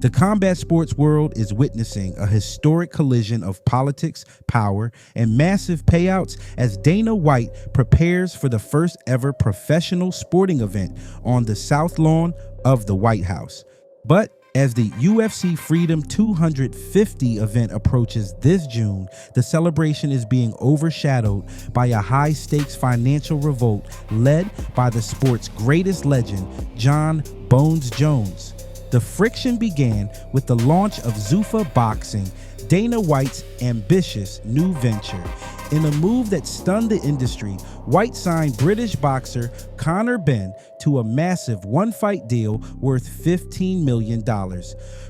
The combat sports world is witnessing a historic collision of politics, power, and massive payouts as Dana White prepares for the first ever professional sporting event on the South Lawn of the White House. But as the UFC Freedom 250 event approaches this June, the celebration is being overshadowed by a high-stakes financial revolt led by the sport's greatest legend, Jon Bones Jones. The friction began with the launch of Zuffa Boxing, Dana White's ambitious new venture. In a move that stunned the industry, White signed British boxer Conor Benn to a massive one-fight deal worth $15 million.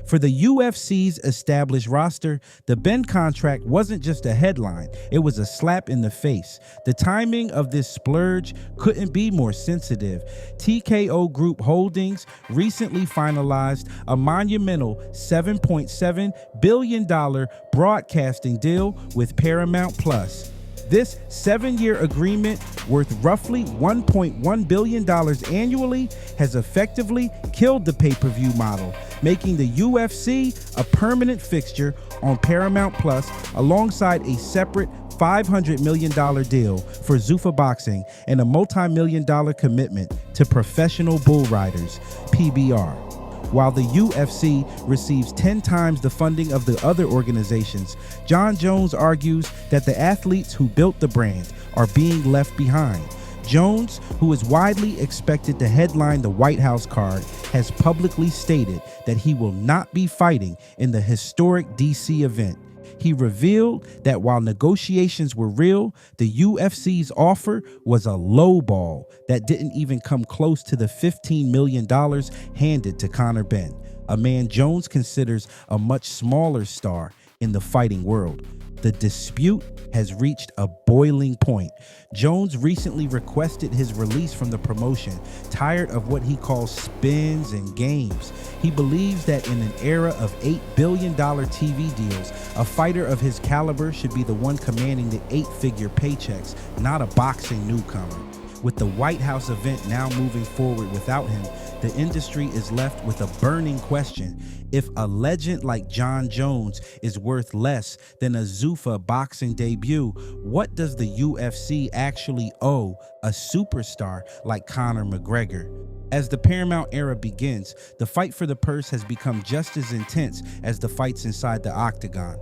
For the UFC's established roster, the Benn contract wasn't just a headline, it was a slap in the face. The timing of this splurge couldn't be more sensitive. TKO Group Holdings recently finalized a monumental $7.7 billion broadcasting deal with Paramount Plus. This 7-year agreement, worth roughly $1.1 billion annually, has effectively killed the pay-per-view model, making the UFC a permanent fixture on Paramount Plus alongside a separate $500 million deal for Zuffa Boxing and a multi-million-dollar commitment to Professional Bull Riders, PBR. While the UFC receives 10 times the funding of the other organizations, Jon Jones argues that the athletes who built the brand are being left behind. Jones, who is widely expected to headline the White House card, has publicly stated that he will not be fighting in the historic DC event. He revealed that while negotiations were real, the UFC's offer was a lowball that didn't even come close to the $15 million handed to Conor Benn, a man Jones considers a much smaller star in the fighting world. The dispute has reached a boiling point. Jones recently requested his release from the promotion, tired of what he calls spins and games. He believes that in an era of $8 billion TV deals, a fighter of his caliber should be the one commanding the 8-figure paychecks, not a boxing newcomer. With the White House event now moving forward without him, the industry is left with a burning question. If a legend like Jon Jones is worth less than a Zuffa Boxing debut, what does the UFC actually owe a superstar like Conor McGregor? As the Paramount era begins, the fight for the purse has become just as intense as the fights inside the octagon.